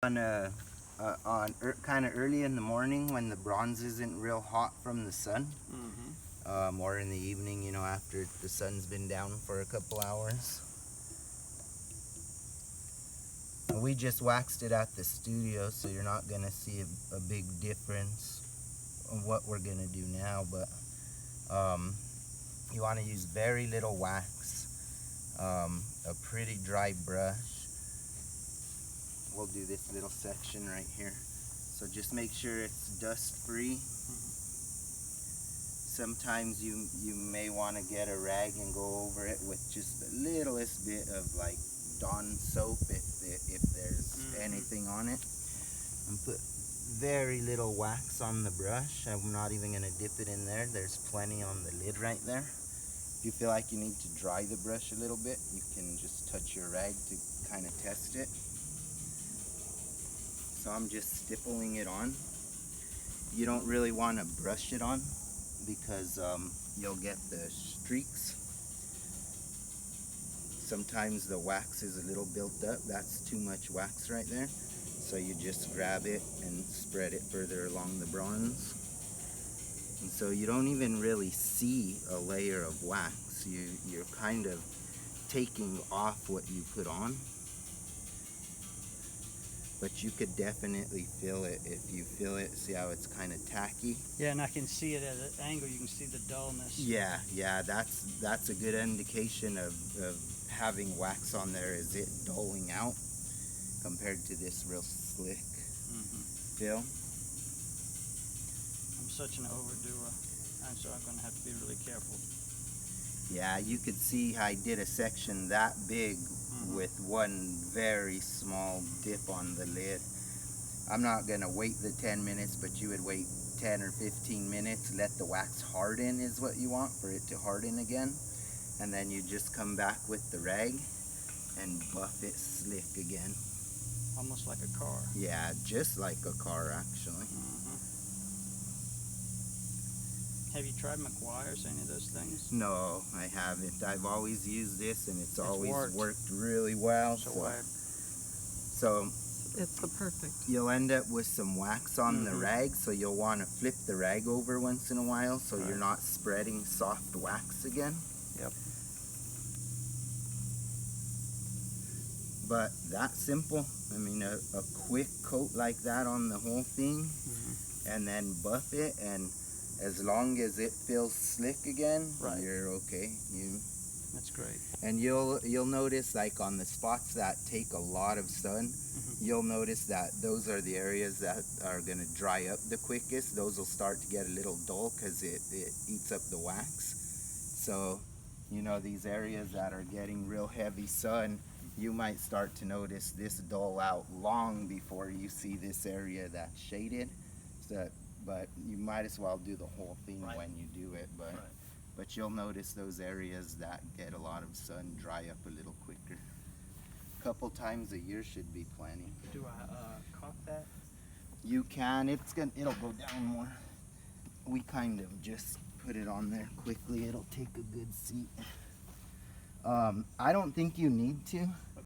Kind of early in the morning when the bronze isn't real hot from the sun, or in the evening, after the sun's been down for a couple hours. We just waxed it at the studio, so you're not gonna see a big difference on what we're gonna do now, but you want to use very little wax, a pretty dry brush. We'll do this little section right here, so just make sure it's dust free. Sometimes you may want to get a rag and go over it with just the littlest bit of like Dawn soap if there's anything on it, and put very little wax on the brush. I'm not even going to dip it in there. There's plenty on the lid right there. If you feel like you need to dry the brush a little bit, you can just touch your rag to kind of test it. So I'm just stippling it on. You don't really want to brush it on because you'll get the streaks. Sometimes the wax is a little built up. That's too much wax right there. So you just grab it and spread it further along the bronze. And so you don't even really see a layer of wax. You're kind of taking off what you put on. But you could definitely feel it. If you feel it, see how it's kind of tacky? Yeah, and I can see it at an angle. You can see the dullness. Yeah, that's a good indication of having wax on there, is it dulling out compared to this real slick feel. I'm such an overdoer, and so I'm going to have to be really careful. Yeah, you could see I did a section that big with one very small dip on the lid. I'm not going to wait the 10 minutes, but you would wait 10 or 15 minutes, let the wax harden is what you want, for it to harden again. And then you just come back with the rag and buff it slick again. Almost like a car. Yeah, just like a car actually. Have you tried McGuire's, any of those things? No, I haven't. I've always used this, and it's always worked really well. So it's the perfect. You'll end up with some wax on the rag, so you'll want to flip the rag over once in a while so you're not spreading soft wax again. Yep. But that's simple. I mean, a quick coat like that on the whole thing, and then buff it, and as long as it feels slick again, you're okay. That's great. And you'll notice, like on the spots that take a lot of sun, you'll notice that those are the areas that are going to dry up the quickest. Those will start to get a little dull because it eats up the wax. So, these areas that are getting real heavy sun, you might start to notice this dull out long before you see this area that's shaded. But you might as well do the whole thing when you do it. But you'll notice those areas that get a lot of sun dry up a little quicker. A couple times a year should be plenty. Do I caulk that? You can. It'll go down more. We kind of just put it on there quickly. It'll take a good seat. I don't think you need to.